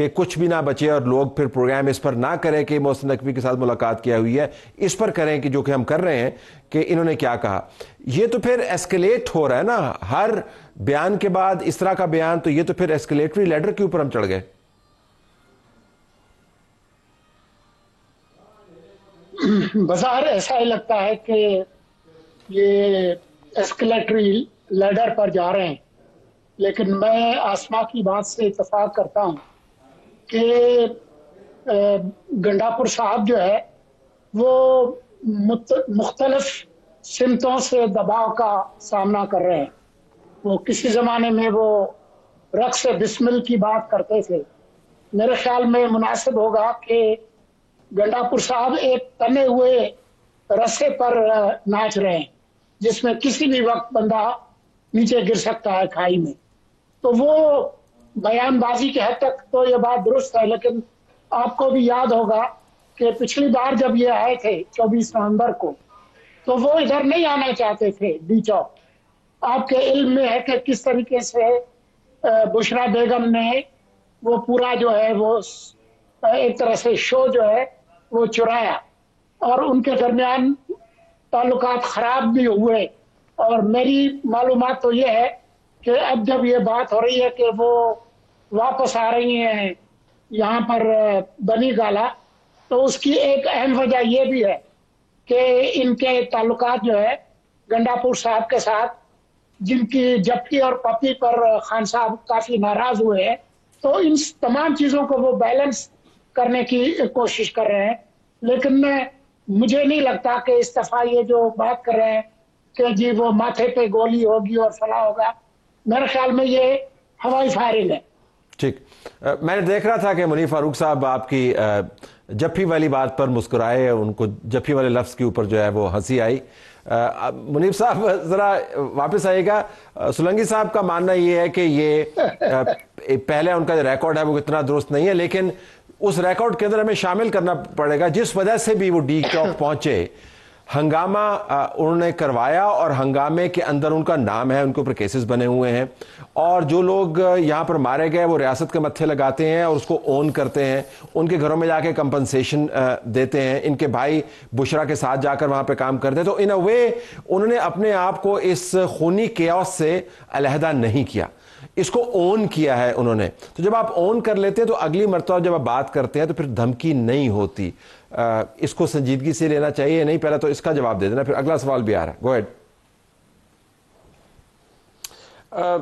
کہ کچھ بھی نہ بچے اور لوگ پھر پروگرام اس پر نہ کریں کہ محسن نقوی کے ساتھ ملاقات کیا ہوئی ہے، اس پر کریں کہ جو کہ ہم کر رہے ہیں کہ انہوں نے کیا کہا. یہ تو پھر ایسکلیٹ ہو رہا ہے نا، ہر بیان کے بعد اس طرح کا بیان، تو یہ تو پھر ایسکلیٹری لیڈر کے اوپر ہم چڑھ گئے. بظاہر ایسا ہی لگتا ہے کہ یہ ایسکلیٹری لیڈر پر جا رہے ہیں، لیکن میں آسما کی بات سے اتفاق کرتا ہوں کہ گنڈاپور صاحب جو ہے وہ مختلف سمتوں سے دباؤ کا سامنا کر رہے ہیں. وہ کسی زمانے میں وہ رقص بسمل کی بات کرتے تھے. میرے خیال میں مناسب ہوگا کہ گنڈاپور صاحب ایک تنے ہوئے رسے پر ناچ رہے ہیں جس میں کسی بھی وقت بندہ نیچے گر سکتا ہے کھائی میں. تو وہ بیان بازی کے حد تک تو یہ بات درست ہے، لیکن آپ کو بھی یاد ہوگا کہ پچھلی بار جب یہ آئے تھے 24 نومبر کو، تو وہ ادھر نہیں آنا چاہتے تھے ڈی چوک. آپ کے علم میں ہے کہ کس طریقے سے بشرا بیگم نے وہ پورا جو ہے وہ ایک طرح سے شو جو ہے وہ چرایا، اور ان کے درمیان تعلقات خراب بھی ہوئے. اور میری معلومات تو یہ ہے کہ اب جب یہ بات ہو رہی ہے کہ وہ واپس آ رہی ہیں یہاں پر بنی گالا، تو اس کی ایک اہم وجہ یہ بھی ہے کہ ان کے تعلقات جو ہے گنڈاپور صاحب کے ساتھ، جن کی جپی اور پپی پر خان صاحب کافی ناراض ہوئے ہیں، تو ان تمام چیزوں کو وہ بیلنس کرنے کی کوشش کر رہے ہیں. لیکن مجھے نہیں لگتا کہ اس دفعہ یہ جو بات کر رہے ہیں کہ جی وہ ماتھے پہ گولی ہوگی اور فلاں ہوگا، میرے خیال میں یہ ہوائی فائرنگ ہے. ٹھیک. میں نے دیکھ رہا تھا کہ منیر فاروق صاحب آپ کی جپھی والی بات پر مسکرائے، ان کو جپھی والے لفظ کے اوپر جو ہے وہ ہنسی آئی. منیر صاحب ذرا واپس آئیے گا. سولنگی صاحب کا ماننا یہ ہے کہ یہ پہلے ان کا جو ریکارڈ ہے وہ اتنا درست نہیں ہے، لیکن اس ریکارڈ کے اندر ہمیں شامل کرنا پڑے گا جس وجہ سے بھی وہ ڈی چوک پہنچے. ہنگامہ انہوں نے کروایا اور ہنگامے کے اندر ان کا نام ہے، ان کے اوپر کیسز بنے ہوئے ہیں، اور جو لوگ یہاں پر مارے گئے وہ ریاست کے متھے لگاتے ہیں اور اس کو اون کرتے ہیں، ان کے گھروں میں جا کے کمپنسیشن دیتے ہیں، ان کے بھائی بشرا کے ساتھ جا کر وہاں پہ کام کرتے ہیں. تو ان اے وے انہوں نے اپنے آپ کو اس خونی کیوس سے علیحدہ نہیں کیا، اس کو اون کیا ہے انہوں نے. تو جب آپ اون کر لیتے ہیں تو اگلی مرتبہ جب آپ بات کرتے ہیں تو پھر دھمکی نہیں ہوتی. اس کو سنجیدگی سے لینا چاہیے. نہیں پہلا تو اس کا جواب دے دینا، پھر اگلا سوال بھی آ رہا ہے. گو ہیڈ.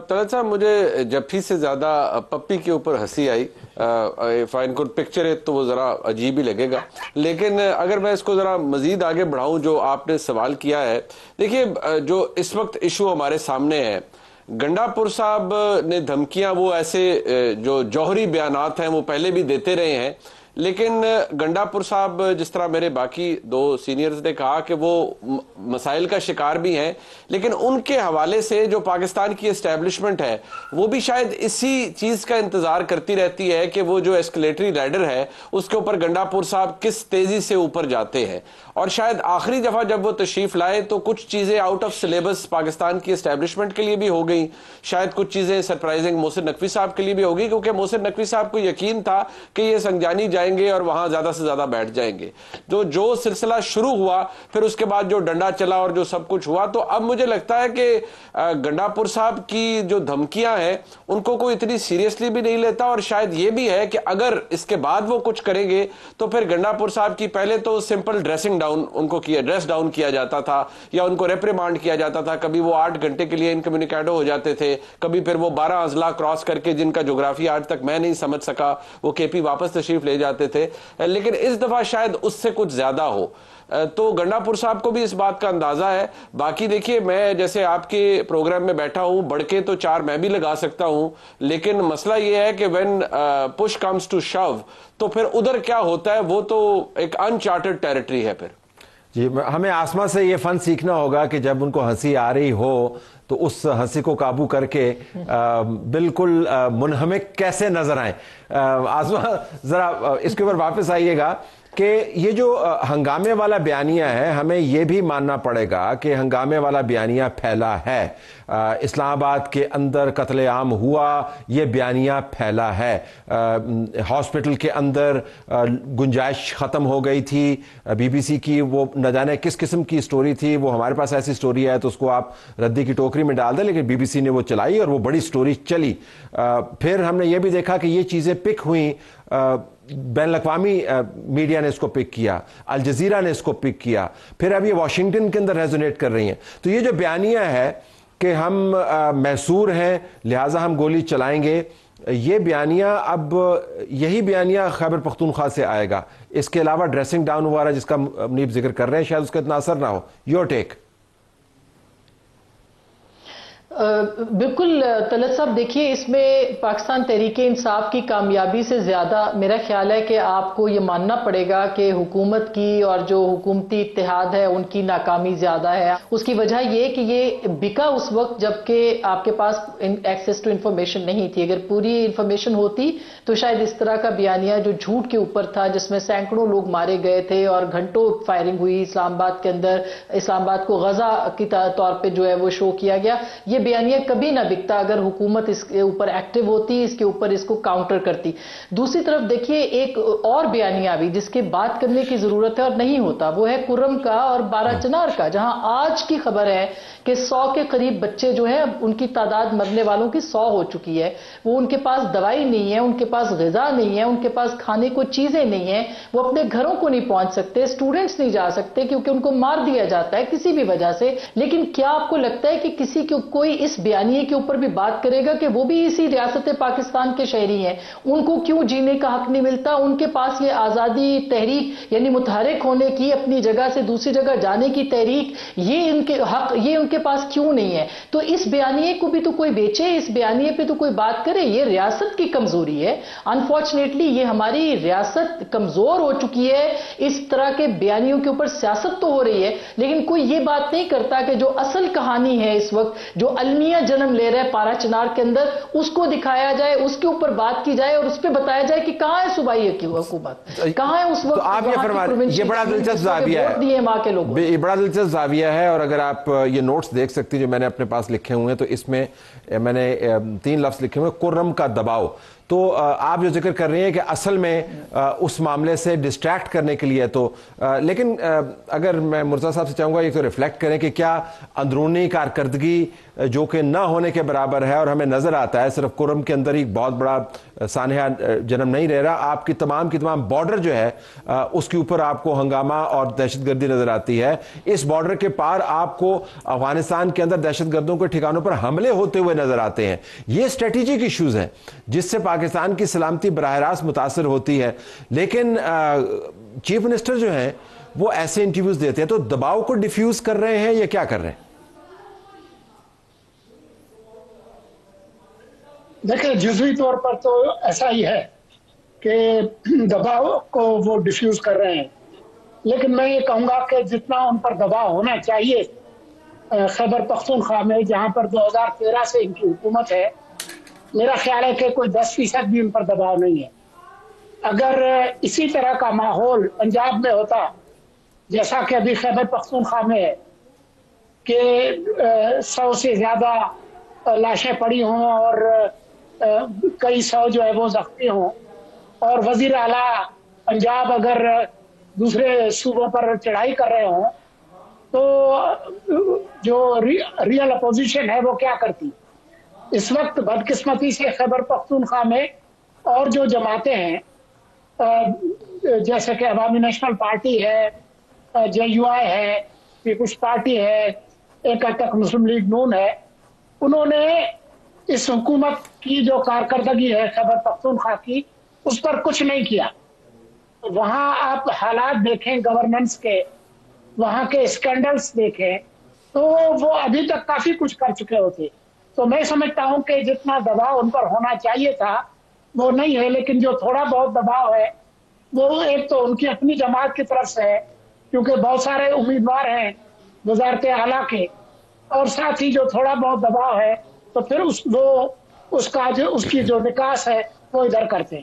طلعت صاحب، مجھے جپھی سے زیادہ پپی کے اوپر ہنسی آئی. if I could picture it تو وہ ذرا عجیب ہی لگے گا. لیکن اگر میں اس کو ذرا مزید آگے بڑھاؤں جو آپ نے سوال کیا ہے، دیکھیے جو اس وقت ایشو ہمارے سامنے ہے، گنڈاپور صاحب نے دھمکیاں وہ ایسے جو جوہری بیانات ہیں وہ پہلے بھی دیتے رہے ہیں، لیکن گنڈاپور صاحب جس طرح میرے باقی دو سینئرز نے کہا کہ وہ مسائل کا شکار بھی ہیں، لیکن ان کے حوالے سے جو پاکستان کی اسٹیبلشمنٹ ہے وہ بھی شاید اسی چیز کا انتظار کرتی رہتی ہے کہ وہ جو ایسکلیٹری لیڈر ہے اس کے اوپر گنڈاپور صاحب کس تیزی سے اوپر جاتے ہیں. اور شاید آخری دفعہ جب وہ تشریف لائے تو کچھ چیزیں آؤٹ آف سلیبس پاکستان کی اسٹیبلشمنٹ کے لیے بھی ہو گئی، شاید کچھ چیزیں سرپرائزنگ محسن نقوی صاحب کے لیے بھی ہوگی، کیونکہ محسن نقوی صاحب کو یقین تھا کہ یہ سنجانی جائیں گے اور وہاں زیادہ سے زیادہ بیٹھ جائیں گے. جو سلسلہ شروع ہوا، پھر اس کے بعد جو ڈنڈا چلا اور جو سب کچھ ہوا، تو اب مجھے لگتا ہے کہ گنڈاپور صاحب کی جو دھمکیاں ہیں ان کو کوئی اتنی سیریسلی بھی نہیں لیتا. اور شاید یہ بھی ہے کہ اگر اس کے بعد وہ کچھ کریں گے تو پھر گنڈاپور صاحب کی پہلے تو سمپل ڈریسنگ ڈاؤن ان کو ڈریس ڈاؤن کیا جاتا تھا یا ان کو ریپریمانڈ کیا جاتا تھا. کبھی وہ 8 گھنٹے کے لیے انکمیونیکیڈو ہو جاتے تھے، کبھی پھر وہ 12 اضلاع کراس کر کے جن کا جغرافیہ آج تک میں نہیں سمجھ سکا وہ کے پی واپس تشریف لے جاتے تھے. لیکن اس دفعہ شاید اس سے کچھ زیادہ ہو. تو گنڈاپور صاحب کو بھی اس بات کا اندازہ ہے. باقی دیکھیے، میں جیسے آپ کے پروگرام میں بیٹھا ہوں، بڑھ کے تو 4 میں بھی لگا سکتا ہوں، لیکن مسئلہ یہ ہے کہ when push comes to shove تو پھر ادھر کیا ہوتا ہے وہ تو ایک انچارٹڈ ٹیریٹری ہے. پھر جی، ہمیں آسما سے یہ فن سیکھنا ہوگا کہ جب ان کو ہنسی آ رہی ہو تو اس ہنسی کو قابو کر کے بالکل منہمک کیسے نظر آئیں. آسما ذرا اس کے اوپر واپس آئیے گا. کہ یہ جو ہنگامے والا بیانیہ ہے ہمیں یہ بھی ماننا پڑے گا کہ ہنگامے والا بیانیہ پھیلا ہے. اسلام آباد کے اندر قتل عام ہوا، یہ بیانیہ پھیلا ہے. ہاسپٹل کے اندر گنجائش ختم ہو گئی تھی. بی بی سی کی وہ نہ جانے کس قسم کی سٹوری تھی، وہ ہمارے پاس ایسی سٹوری ہے تو اس کو آپ ردی کی ٹوکری میں ڈال دیں، لیکن بی بی سی نے وہ چلائی اور وہ بڑی سٹوری چلی. پھر ہم نے یہ بھی دیکھا کہ یہ چیزیں پک ہوئیں، بین الاقوامی میڈیا نے اس کو پک کیا، الجزیرہ نے اس کو پک کیا، پھر اب یہ واشنگٹن کے اندر ریزونیٹ کر رہی ہیں. تو یہ جو بیانیہ ہے کہ ہم محصور ہیں لہٰذا ہم گولی چلائیں گے، یہ بیانیہ اب یہی بیانیہ خیبر پختونخوا سے آئے گا. اس کے علاوہ ڈریسنگ ڈاؤن وغیرہ جس کا منیب ذکر کر رہے ہیں شاید اس کا اتنا اثر نہ ہو. Your take. بالکل طلعت صاحب، دیکھیے اس میں پاکستان تحریک انصاف کی کامیابی سے زیادہ میرا خیال ہے کہ آپ کو یہ ماننا پڑے گا کہ حکومت کی اور جو حکومتی اتحاد ہے ان کی ناکامی زیادہ ہے. اس کی وجہ یہ کہ یہ بکا اس وقت جب کہ آپ کے پاس ایکسیس ٹو انفارمیشن نہیں تھی. اگر پوری انفارمیشن ہوتی تو شاید اس طرح کا بیانیہ جو جھوٹ کے اوپر تھا، جس میں سینکڑوں لوگ مارے گئے تھے اور گھنٹوں فائرنگ ہوئی اسلام آباد کے اندر، اسلام آباد کو غزہ کی طور پہ جو ہے وہ شو کیا گیا، یہ بیانیہ کبھی نہ بکتا اگر حکومت اس کے اوپر ایکٹیو ہوتی، اس کے اوپر اس کو کاؤنٹر کرتی. دوسری طرف دیکھیے ایک اور بیانیہ بھی جس کی بات کرنے کی ضرورت ہے اور نہیں ہوتا، وہ ہے کرم کا اور بارہ چنار کا، جہاں آج کی خبر ہے کہ 100 کے قریب بچے جو ہیں ان کی تعداد مرنے والوں کی 100 ہو چکی ہے. وہ ان کے پاس دوائی نہیں ہے، ان کے پاس غذا نہیں ہے، ان کے پاس کھانے کو چیزیں نہیں ہیں، وہ اپنے گھروں کو نہیں پہنچ سکتے، اسٹوڈنٹس نہیں جا سکتے کیونکہ ان کو مار دیا جاتا ہے کسی بھی وجہ سے. لیکن کیا آپ کو لگتا ہے کہ کسی کو کوئی اس بیانیے کے اوپر بھی بات کرے گا کہ وہ بھی اسی ریاست پاکستان کے شہری ہیں، ان کو کیوں جینے کا حق نہیں ملتا؟ ان کے پاس یہ آزادی تحریک یعنی متحرک ہونے کی، اپنی جگہ سے دوسری جگہ جانے کی تحریک، یہ ان کے حق یہ ان کے پاس کیوں نہیں ہے؟ تو اس بیانیے کو بھی تو کوئی بیچے، اس بیانیے پہ تو کوئی بات کرے. یہ ریاست کی کمزوری ہے. انفارچونیٹلی یہ ہماری ریاست کمزور ہو چکی ہے. اس طرح کے بیانیوں کے اوپر سیاست تو ہو رہی ہے لیکن کوئی یہ بات نہیں کرتا کہ جو اصل کہانی ہے اس وقت جو المیہ جنم لے رہا ہے پارا چنار کے اندر، اس کو دکھایا جائے، اس کے اوپر بات کی جائے اور اس پہ بتایا جائے کہ کہاں ہے صوبائی حکومت، کہاں ہے اس وقت. آپ یہ فرمائیں، یہ بڑا دلچسپ زاویہ ہے، یہ بڑا دلچسپ زاویہ ہے. اور اگر آپ یہ نوٹس دیکھ سکتے ہیں جو میں نے اپنے پاس لکھے ہوئے ہیں تو اس میں میں نے 3 لفظ لکھے ہوئے، کرم کا دباؤ. تو آپ جو ذکر کر رہے ہیں کہ اصل میں اس معاملے سے ڈسٹریکٹ کرنے کے لیے تو لیکن اگر میں مرزا صاحب سے چاہوں گا یہ تو ریفلیکٹ کریں کہ کیا اندرونی کارکردگی جو کہ نہ ہونے کے برابر ہے اور ہمیں نظر آتا ہے صرف کرم کے اندر ہی بہت بڑا سانحہ جنم نہیں رہ رہا، آپ کی تمام بارڈر جو ہے اس کے اوپر آپ کو ہنگامہ اور دہشت گردی نظر آتی ہے. اس بارڈر کے پار آپ کو افغانستان کے اندر دہشت گردوں کے ٹھکانوں پر حملے ہوتے ہوئے نظر آتے ہیں. یہ اسٹریٹجک ایشوز ہیں جس سے پاکستان کی سلامتی براہ راست متاثر ہوتی ہے. لیکن چیف منسٹر جو ہیں وہ ایسے انٹرویوز دیتے ہیں تو دباؤ کو ڈیفیوز کر رہے ہیں یا کیا کر رہے ہیں؟ دیکھیں جزوی طور پر تو ایسا ہی ہے کہ دباؤ کو وہ ڈیفیوز کر رہے ہیں، لیکن میں یہ کہوں گا کہ جتنا ان پر دباؤ ہونا چاہیے خیبر پختونخوا میں جہاں پر 2013 سے ان کی حکومت ہے، میرا خیال ہے کہ کوئی 10% بھی ان پر دباؤ نہیں ہے. اگر اسی طرح کا ماحول پنجاب میں ہوتا جیسا کہ ابھی خیبر پختونخوا میں ہے کہ 100 سے زیادہ لاشیں پڑی ہوں اور کئی 100 جو ہے وہ زخمی ہوں اور وزیر اعلیٰ پنجاب اگر دوسرے صوبوں پر چڑھائی کر رہے ہوں تو جو ریئل اپوزیشن ہے وہ کیا کرتی؟ اس وقت بدقسمتی سے خیبر پختونخوا میں اور جو جماعتیں ہیں جیسے کہ عوامی نیشنل پارٹی ہے، JUI ہے، پیپلز پارٹی ہے، ایک تک مسلم لیگ نون ہے، انہوں نے اس حکومت کی جو کارکردگی ہے خیبر پختونخوا کی اس پر کچھ نہیں کیا. وہاں آپ حالات دیکھیں گورننس کے، وہاں کے اسکینڈلز دیکھیں تو وہ ابھی تک کافی کچھ کر چکے ہوتے. تو میں سمجھتا ہوں کہ جتنا دباؤ ان پر ہونا چاہیے تھا وہ نہیں ہے، لیکن جو تھوڑا بہت دباؤ ہے وہ ایک تو ان کی اپنی جماعت کی طرف سے ہے کیونکہ بہت سارے امیدوار ہیں وزارت اعلیٰ کے، اور ساتھ ہی جو تھوڑا بہت دباؤ ہے تو پھر اس کی جو نکاس ہے وہ ادھر کرتے ہیں.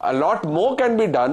A lot more can be done।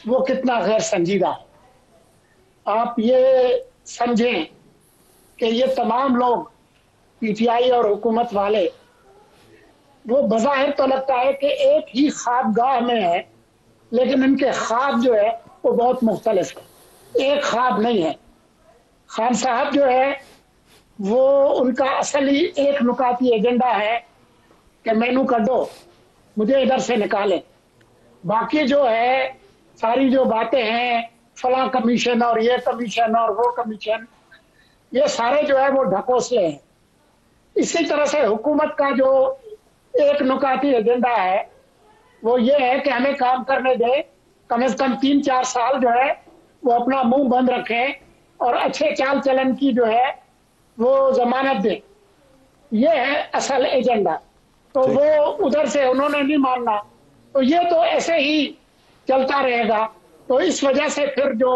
وہ کتنا غیر سنجیدہ ہے. آپ یہ سمجھیں کہ یہ تمام لوگ پی ٹی آئی اور حکومت والے وہ بظاہر تو لگتا ہے کہ ایک ہی خوابگاہ میں ہے، لیکن ان کے خواب جو ہے وہ بہت مختلف ہے، ایک خواب نہیں ہے. خان صاحب جو ہے وہ ان کا اصلی ایک نکاتی ایجنڈا ہے کہ مینو کڈو، مجھے ادھر سے نکالیں. باقی جو ہے ساری جو باتیں ہیں فلاں کمیشن اور یہ کمیشن اور وہ کمیشن، یہ سارے جو ہے وہ ڈھکوسلے ہیں. اسی طرح سے حکومت کا جو ایک نکاتی ایجنڈا ہے وہ یہ ہے کہ ہمیں کام کرنے دے، کم از کم 3-4 سال جو ہے وہ اپنا منہ بند رکھیں اور اچھے چال چلن کی جو ہے وہ ضمانت دیں. یہ ہے اصل ایجنڈا. تو وہ ادھر سے انہوں نے نہیں ماننا، تو یہ تو ایسے ہی چلتا رہے گا. تو اس وجہ سے پھر جو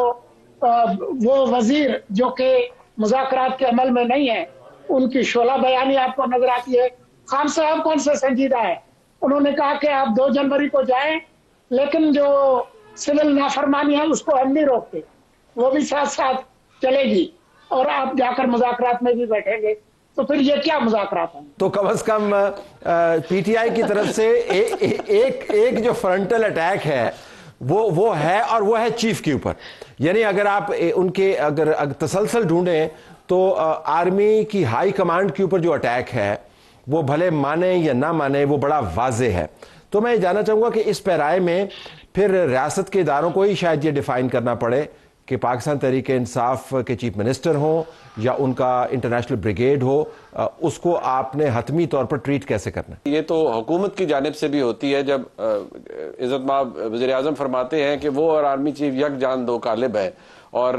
وہ وزیر جو کہ مذاکرات کے عمل میں نہیں ہے، ان کی شعلہ بیانی آپ کو نظر آتی ہے. خان صاحب کون سے سنجیدہ ہے؟ انہوں نے کہا کہ آپ 2 جنوری کو جائیں، لیکن جو سول نافرمانی ہے اس کو ہم نہیں روکتے، وہ بھی ساتھ ساتھ چلے گی اور آپ جا کر مذاکرات میں بھی بیٹھیں گے. تو پھر یہ کیا مذاکرات ہیں؟ تو کم از کم پی ٹی آئی کی طرف سے ایک جو فرنٹل اٹیک ہے وہ ہے، اور وہ ہے چیف کے اوپر. یعنی اگر آپ ان کے اگر تسلسل ڈھونڈیں تو آرمی کی ہائی کمانڈ کے اوپر جو اٹیک ہے وہ بھلے مانے یا نہ مانے وہ بڑا واضح ہے. تو میں یہ جاننا چاہوں گا کہ اس پیرائے میں پھر ریاست کے اداروں کو ہی شاید یہ ڈیفائن کرنا پڑے کہ پاکستان تحریک انصاف کے چیف منسٹر ہوں یا ان کا انٹرنیشنل بریگیڈ ہو، اس کو آپ نے حتمی طور پر ٹریٹ کیسے کرنا ہے؟ یہ تو حکومت کی جانب سے بھی ہوتی ہے. جب عزت مآب وزیر اعظم فرماتے ہیں کہ وہ اور آرمی چیف یک جان دو کالب ہے، اور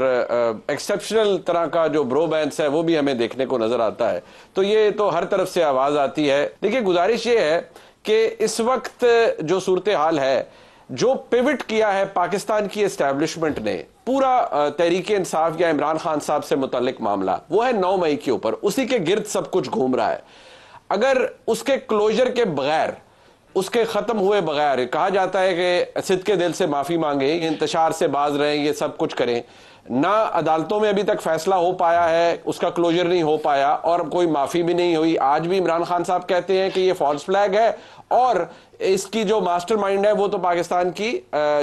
ایکسیپشنل طرح کا جو برو بینس ہے وہ بھی ہمیں دیکھنے کو نظر آتا ہے، تو یہ تو ہر طرف سے آواز آتی ہے. دیکھیے گزارش یہ ہے کہ اس وقت جو صورتحال ہے، جو پیوٹ کیا ہے پاکستان کی اسٹیبلشمنٹ نے پورا تحریک انصاف یا عمران خان صاحب سے متعلق معاملہ، وہ ہے 9 مئی کے اوپر، اسی کے گرد سب کچھ گھوم رہا ہے. اگر اس کے کلوجر کے بغیر، اس کے ختم ہوئے بغیر، کہا جاتا ہے کہ صدقے دل سے معافی مانگیں، انتشار سے باز رہیں، یہ سب کچھ کریں، نہ عدالتوں میں ابھی تک فیصلہ ہو پایا ہے، اس کا کلوجر نہیں ہو پایا اور کوئی معافی بھی نہیں ہوئی. آج بھی عمران خان صاحب کہتے ہیں کہ یہ فالس فلیگ ہے، اور اس کی جو ماسٹر مائنڈ ہے وہ تو پاکستان کی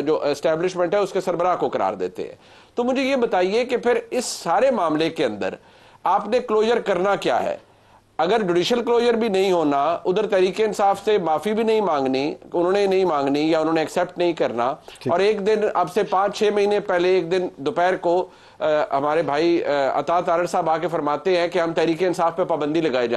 جو اسٹیبلشمنٹ ہے اس کے سربراہ کو قرار دیتے ہیں. تو مجھے یہ بتائیے کہ پھر اس سارے معاملے کے اندر آپ نے کلوجر کرنا کیا ہے؟ اگر جوڈیشل کلوجر بھی نہیں ہونا، ادھر تحریک انصاف سے معافی بھی نہیں مانگنی، انہوں نے نہیں مانگنی یا انہوں نے ایکسیپٹ نہیں کرنا، اور ایک دن اب سے 5-6 مہینے پہلے ایک دن دوپہر کو ہمارے بھائی عطا تارڑ صاحب آ کے فرماتے ہیں کہ ہم تحریک انصاف پہ پابندی لگانے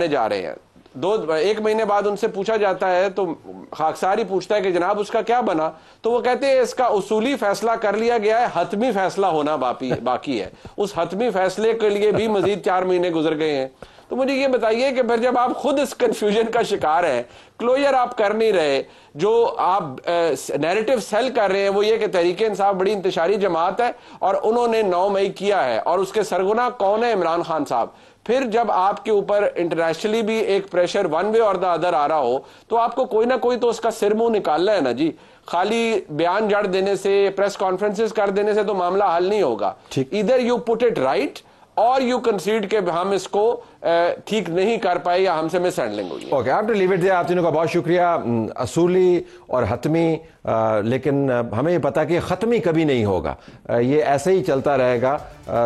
جا رہے ہیں. 1 مہینے بعد ان سے پوچھا جاتا ہے تو خاکسار ہی پوچھتا ہے کہ جناب اس کا کیا بنا؟ تو وہ کہتے ہیں اس کا اصولی فیصلہ کر لیا گیا ہے، حتمی فیصلہ ہونا باقی ہے. اس حتمی فیصلے کے لیے بھی مزید 4 مہینے گزر گئے ہیں. تو مجھے یہ بتائیے کہ پھر جب آپ خود اس کنفیوژن کا شکار ہیں، کلوجر آپ کر نہیں رہے، جو آپ نیریٹو سیل کر رہے ہیں وہ یہ کہ تحریک انصاف بڑی انتشاری جماعت ہے اور انہوں نے 9 مئی کیا ہے، اور اس کے سرغنہ کون ہے؟ عمران خان صاحب. پھر جب آپ کے اوپر انٹرنیشنلی بھی ایک پریشر ون وے اور دا ادر آ رہا ہو تو آپ کو کوئی نہ کوئی تو اس کا سر منہ نکالنا ہے نا جی. خالی بیان جڑ دینے سے، پریس کانفرنسز کر دینے سے تو معاملہ حل نہیں ہوگا. ادھر یو پٹ اٹ رائٹ اور یو کنسیڈ کہ ہم اس کو ٹھیک نہیں کر پائے یا ہم سے مس ہینڈلنگ ہوئی. اوکے، آپ نے لیو اٹ دیا. آپ تینوں کا بہت شکریہ. اصولی اور حتمی، لیکن ہمیں یہ پتا کہ ختمی کبھی نہیں ہوگا، یہ ایسے ہی چلتا رہے گا.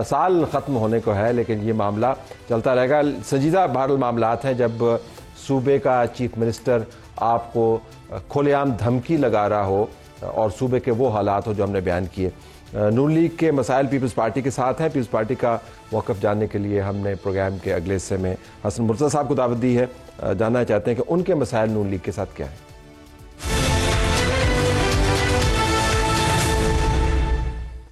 سال ختم ہونے کو ہے لیکن یہ معاملہ چلتا رہے گا. سنجیدہ بہرحال معاملات ہیں جب صوبے کا چیف منسٹر آپ کو کھلے عام دھمکی لگا رہا ہو اور صوبے کے وہ حالات ہو جو ہم نے بیان کیے. نون لیگ کے مسائل پیپلز پارٹی کے ساتھ ہیں. پیپلز پارٹی کا موقف جاننے کے لیے ہم نے پروگرام کے اگلے حصے میں حسن مرتضیٰ صاحب کو دعوت دی ہے. جاننا چاہتے ہیں کہ ان کے مسائل نون لیگ کے ساتھ کیا ہیں.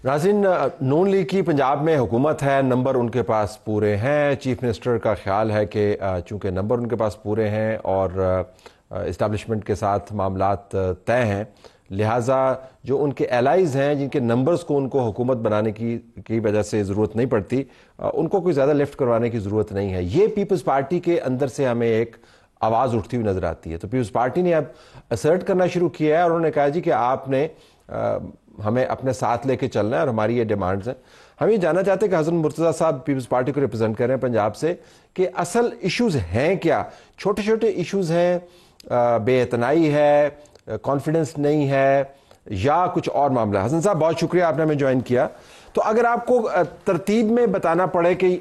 ناظرین، نون لیگ کی پنجاب میں حکومت ہے، نمبر ان کے پاس پورے ہیں. چیف منسٹر کا خیال ہے کہ چونکہ نمبر ان کے پاس پورے ہیں اور اسٹیبلشمنٹ کے ساتھ معاملات طے ہیں، لہٰذا جو ان کے الائز ہیں جن کے نمبرز کو ان کو حکومت بنانے کی وجہ سے ضرورت نہیں پڑتی، ان کو کوئی زیادہ لفٹ کروانے کی ضرورت نہیں ہے. یہ پیپلز پارٹی کے اندر سے ہمیں ایک آواز اٹھتی ہوئی نظر آتی ہے. تو پیپلز پارٹی نے اب اسرٹ کرنا شروع کیا ہے اور انہوں نے کہا جی کہ آپ نے ہمیں اپنے ساتھ لے کے چلنا ہے اور ہماری یہ ڈیمانڈز ہیں. ہم یہ جاننا چاہتے ہیں کہ حسن مرتضیٰ صاحب پیپلز پارٹی کو ریپرزینٹ کر رہے ہیں پنجاب سے, کہ اصل ایشوز ہیں کیا؟ چھوٹے چھوٹے ایشوز ہیں, بے اعتنائی ہے, کانفیڈنس نہیں ہے, یا کچھ اور معاملہ؟ حسن صاحب بہت شکریہ آپ نے ہمیں جوائن کیا. تو اگر آپ کو ترتیب میں بتانا پڑے کہ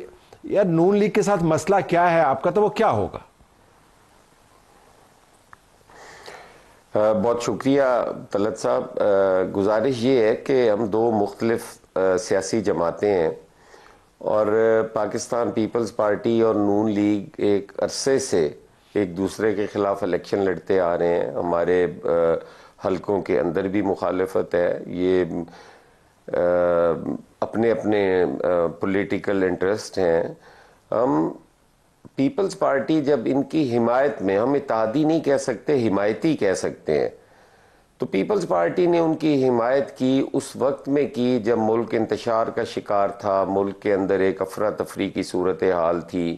یار نون لیگ کے ساتھ مسئلہ کیا ہے آپ کا, تو وہ کیا ہوگا؟ بہت شکریہ طلعت صاحب. گزارش یہ ہے کہ ہم دو مختلف سیاسی جماعتیں ہیں, اور پاکستان پیپلز پارٹی اور نون لیگ ایک عرصے سے ایک دوسرے کے خلاف الیکشن لڑتے آ رہے ہیں. ہمارے حلقوں کے اندر بھی مخالفت ہے. یہ اپنے اپنے پولیٹیکل انٹرسٹ ہیں. ہم پیپلز پارٹی جب ان کی حمایت میں, ہم اتحادی نہیں کہہ سکتے, حمایتی کہہ سکتے ہیں, تو پیپلز پارٹی نے ان کی حمایت کی اس وقت میں کی جب ملک انتشار کا شکار تھا, ملک کے اندر ایک افراتفری کی صورتحال تھی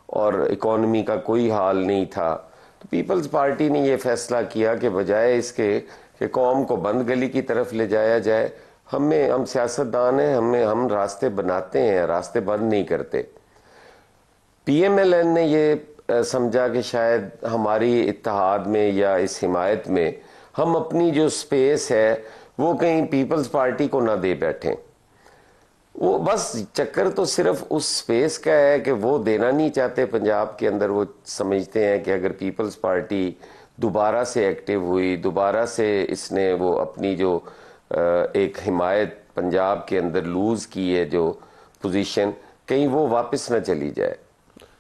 اور اکانومی کا کوئی حال نہیں تھا. تو پیپلز پارٹی نے یہ فیصلہ کیا کہ بجائے اس کے کہ قوم کو بند گلی کی طرف لے جایا جائے, ہم سیاستدان ہیں, ہم راستے بناتے ہیں, راستے بند نہیں کرتے. پی ایم ایل این نے یہ سمجھا کہ شاید ہماری اتحاد میں یا اس حمایت میں ہم اپنی جو سپیس ہے وہ کہیں پیپلز پارٹی کو نہ دے بیٹھیں. وہ بس چکر تو صرف اس سپیس کا ہے کہ وہ دینا نہیں چاہتے پنجاب کے اندر. وہ سمجھتے ہیں کہ اگر پیپلز پارٹی دوبارہ سے ایکٹیو ہوئی, دوبارہ سے اس نے وہ اپنی جو ایک حمایت پنجاب کے اندر لوز کی ہے جو پوزیشن, کہیں وہ واپس نہ چلی جائے.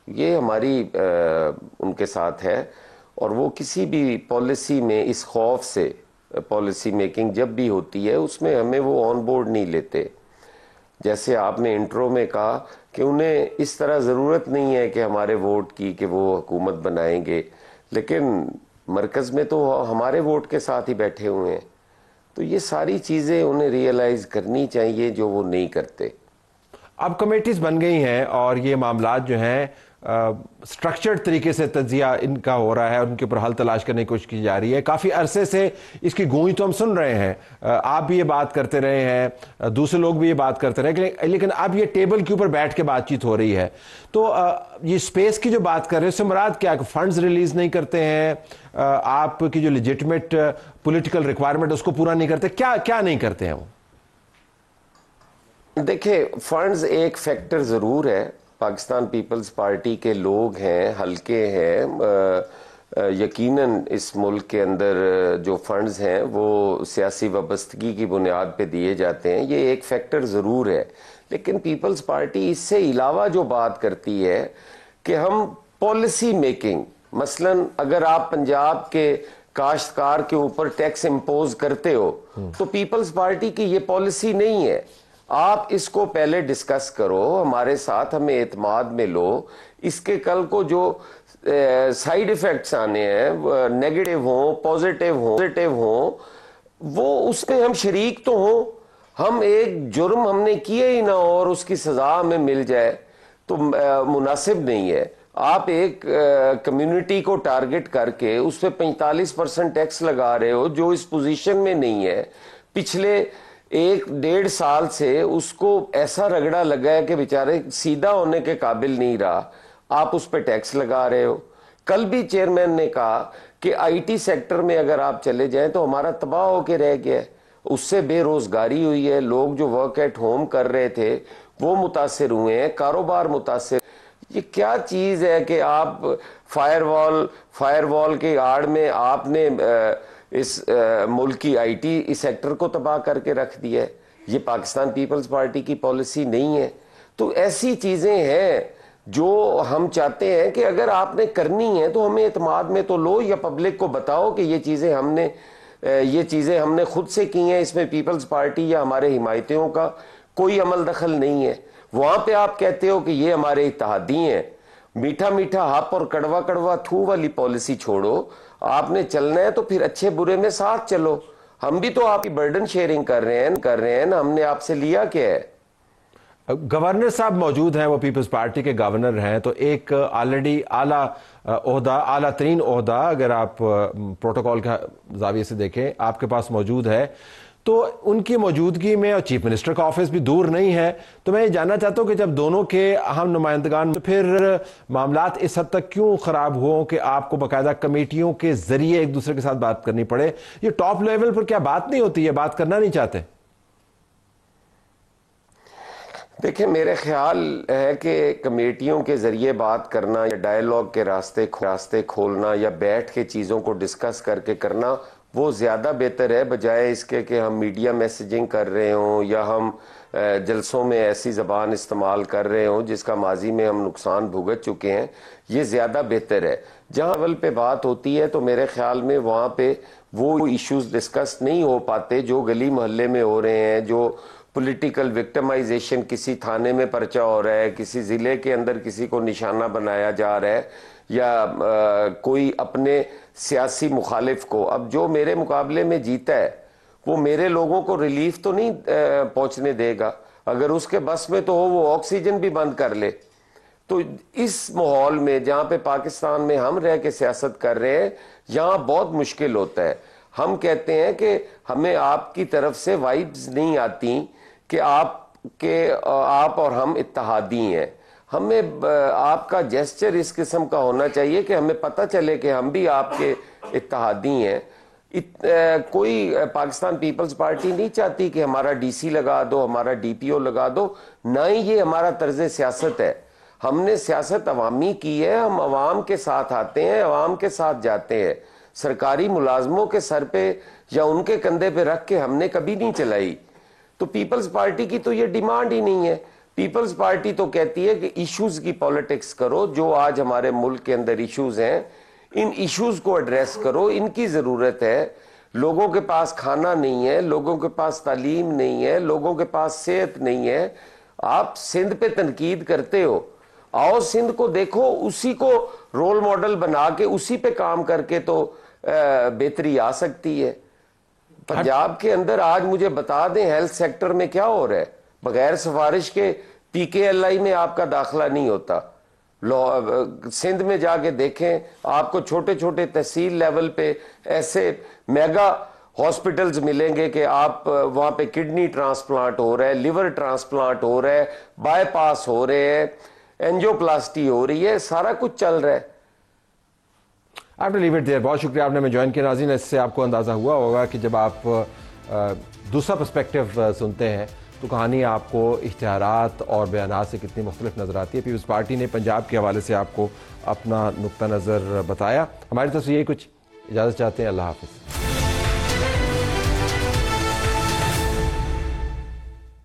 یہ ہماری ان کے ساتھ ہے, اور وہ کسی بھی پالیسی میں اس خوف سے پالیسی میکنگ جب بھی ہوتی ہے اس میں ہمیں وہ آن بورڈ نہیں لیتے. جیسے آپ نے انٹرو میں کہا کہ انہیں اس طرح ضرورت نہیں ہے کہ ہمارے ووٹ کی کہ وہ حکومت بنائیں گے, لیکن مرکز میں تو ہمارے ووٹ کے ساتھ ہی بیٹھے ہوئے ہیں. تو یہ ساری چیزیں انہیں ریئلائز کرنی چاہیے جو وہ نہیں کرتے. اب کمیٹیز بن گئی ہیں اور یہ معاملات جو ہیں سٹرکچرڈ طریقے سے تجزیہ ان کا ہو رہا ہے, ان کے اوپر حل تلاش کرنے کی کوشش کی جا رہی ہے. کافی عرصے سے اس کی گونج تو ہم سن رہے ہیں, آپ بھی یہ بات کرتے رہے ہیں, دوسرے لوگ بھی یہ بات کرتے رہے, لیکن اب یہ ٹیبل کے اوپر بیٹھ کے بات چیت ہو رہی ہے. تو یہ سپیس کی جو بات کر رہے ہیں اس سے مراد کیا, فنڈز ریلیز نہیں کرتے ہیں, آپ کی جو لیجٹمیٹ پولیٹیکل ریکوائرمنٹ اس کو پورا نہیں کرتے, کیا نہیں کرتے ہیں وہ؟ دیکھیں, فنڈز ایک فیکٹر ضرور ہے. پاکستان پیپلز پارٹی کے لوگ ہیں, حلقے ہیں, یقیناً اس ملک کے اندر جو فنڈز ہیں وہ سیاسی وابستگی کی بنیاد پہ دیے جاتے ہیں, یہ ایک فیکٹر ضرور ہے. لیکن پیپلز پارٹی اس سے علاوہ جو بات کرتی ہے کہ ہم پالیسی میکنگ, مثلاً اگر آپ پنجاب کے کاشتکار کے اوپر ٹیکس امپوز کرتے ہو تو پیپلز پارٹی کی یہ پالیسی نہیں ہے. آپ اس کو پہلے ڈسکس کرو ہمارے ساتھ, ہمیں اعتماد میں لو. اس کے کل کو جو سائیڈ ایفیکٹس آنے ہیں, نیگیٹو ہوں پازیٹیو ہوں, وہ اس میں ہم شریک تو ہوں. ہم ایک جرم ہم نے کیا ہی نہ ہو اور اس کی سزا ہمیں مل جائے تو مناسب نہیں ہے. آپ ایک کمیونٹی کو ٹارگٹ کر کے اس پہ 45% ٹیکس لگا رہے ہو جو اس پوزیشن میں نہیں ہے. پچھلے 1-1.5 سال سے اس کو ایسا رگڑا لگا ہے کہ بیچارے سیدھا ہونے کے قابل نہیں رہا, آپ اس پہ ٹیکس لگا رہے ہو. کل بھی چیئرمین نے کہا کہ آئی ٹی سیکٹر میں اگر آپ چلے جائیں تو ہمارا تباہ ہو کے رہ گیا ہے, اس سے بے روزگاری ہوئی ہے, لوگ جو ورک ایٹ ہوم کر رہے تھے وہ متاثر ہوئے ہیں, کاروبار متاثر. یہ کیا چیز ہے کہ آپ فائر وال کے آڑ میں آپ نے اس ملک کی آئی ٹی سیکٹر کو تباہ کر کے رکھ دیا ہے. یہ پاکستان پیپلز پارٹی کی پالیسی نہیں ہے. تو ایسی چیزیں ہیں جو ہم چاہتے ہیں کہ اگر آپ نے کرنی ہے تو ہمیں اعتماد میں تو لو, یا پبلک کو بتاؤ کہ یہ چیزیں ہم نے خود سے کی ہیں, اس میں پیپلز پارٹی یا ہمارے حمایتیوں کا کوئی عمل دخل نہیں ہے. وہاں پہ آپ کہتے ہو کہ یہ ہمارے اتحادی ہیں. میٹھا میٹھا ہپ اور کڑوا کڑوا تھو والی پالیسی چھوڑو. آپ نے چلنا ہے تو پھر اچھے برے میں ساتھ چلو. ہم بھی تو آپ کی برڈن شیئرنگ کر رہے ہیں نا, ہم نے آپ سے لیا کیا ہے. گورنر صاحب موجود ہیں, وہ پیپلز پارٹی کے گورنر ہیں, تو ایک آلریڈی اعلیٰ ترین عہدہ اگر آپ پروٹوکول کے زاویے سے دیکھیں آپ کے پاس موجود ہے. تو ان کی موجودگی میں، اور چیف منسٹر کا آفس بھی دور نہیں ہے، تو میں یہ جاننا چاہتا ہوں کہ جب دونوں کے اہم نمائندگان، تو پھر معاملات اس حد تک کیوں خراب ہوں کہ آپ کو باقاعدہ کمیٹیوں کے ذریعے ایک دوسرے کے ساتھ بات کرنی پڑے؟ یہ ٹاپ لیول پر کیا بات نہیں ہوتی ہے، بات کرنا نہیں چاہتے؟ دیکھیں، میرے خیال ہے کہ کمیٹیوں کے ذریعے بات کرنا یا ڈائیلاگ کے راستے کھولنا یا بیٹھ کے چیزوں کو ڈسکس کر کے کرنا وہ زیادہ بہتر ہے، بجائے اس کے کہ ہم میڈیا میسیجنگ کر رہے ہوں یا ہم جلسوں میں ایسی زبان استعمال کر رہے ہوں جس کا ماضی میں ہم نقصان بھگت چکے ہیں۔ یہ زیادہ بہتر ہے۔ جہاں لیول پہ بات ہوتی ہے تو میرے خیال میں وہاں پہ وہ ایشوز ڈسکس نہیں ہو پاتے جو گلی محلے میں ہو رہے ہیں، جو پولیٹیکل وکٹمائزیشن، کسی تھانے میں پرچہ ہو رہا ہے، کسی ضلع کے اندر کسی کو نشانہ بنایا جا رہا ہے، یا کوئی اپنے سیاسی مخالف کو، اب جو میرے مقابلے میں جیتا ہے وہ میرے لوگوں کو ریلیف تو نہیں پہنچنے دے گا، اگر اس کے بس میں تو ہو وہ آکسیجن بھی بند کر لے۔ تو اس ماحول میں جہاں پہ پاکستان میں ہم رہ کے سیاست کر رہے ہیں، یہاں بہت مشکل ہوتا ہے۔ ہم کہتے ہیں کہ ہمیں آپ کی طرف سے وائبز نہیں آتی کہ آپ اور ہم اتحادی ہیں، ہمیں آپ کا جیسچر اس قسم کا ہونا چاہیے کہ ہمیں پتہ چلے کہ ہم بھی آپ کے اتحادی ہیں۔ کوئی پاکستان پیپلز پارٹی نہیں چاہتی کہ ہمارا ڈی سی لگا دو، ہمارا ڈی پی او لگا دو، نہ ہی یہ ہمارا طرز سیاست ہے۔ ہم نے سیاست عوامی کی ہے، ہم عوام کے ساتھ آتے ہیں، عوام کے ساتھ جاتے ہیں۔ سرکاری ملازموں کے سر پہ یا ان کے کندھے پہ رکھ کے ہم نے کبھی نہیں چلائی۔ تو پیپلز پارٹی کی تو یہ ڈیمانڈ ہی نہیں ہے۔ پیپلز پارٹی تو کہتی ہے کہ ایشوز کی پولیٹکس کرو، جو آج ہمارے ملک کے اندر ایشوز ہیں ان ایشوز کو ایڈریس کرو، ان کی ضرورت ہے۔ لوگوں کے پاس کھانا نہیں ہے، لوگوں کے پاس تعلیم نہیں ہے، لوگوں کے پاس صحت نہیں ہے۔ آپ سندھ پہ تنقید کرتے ہو، آؤ سندھ کو دیکھو، اسی کو رول ماڈل بنا کے اسی پہ کام کر کے تو بہتری آ سکتی ہے۔ پنجاب کے اندر آج مجھے بتا دیں ہیلتھ سیکٹر میں کیا ہو رہا ہے؟ بغیر سفارش کے پی کے ایل آئی میں آپ کا داخلہ نہیں ہوتا۔ سندھ میں جا کے دیکھیں، آپ کو چھوٹے چھوٹے تحصیل لیول پہ ایسے میگا ہاسپٹلز ملیں گے کہ آپ وہاں پہ کڈنی ٹرانسپلانٹ ہو رہا ہے، لیور ٹرانسپلانٹ ہو رہا ہے، بائی پاس ہو رہے ہیں، اینجیو پلاسٹی ہو رہی ہے، سارا کچھ چل رہا ہے۔ آپ نے لیو اٹ دیئر، بہت شکریہ آپ نے ہمیں جوائن کیا۔ ناظرین، اس سے آپ کو اندازہ ہوا ہوگا کہ جب آپ دوسرا پرسپیکٹو سنتے ہیں تو کہانی آپ کو اشتہارات اور بیانات سے کتنی مختلف نظر آتی ہے۔ پیپلز پارٹی نے پنجاب کے حوالے سے آپ کو اپنا نقطہ نظر بتایا۔ ہماری طرف سے یہی کچھ، اجازت چاہتے ہیں، اللہ حافظ۔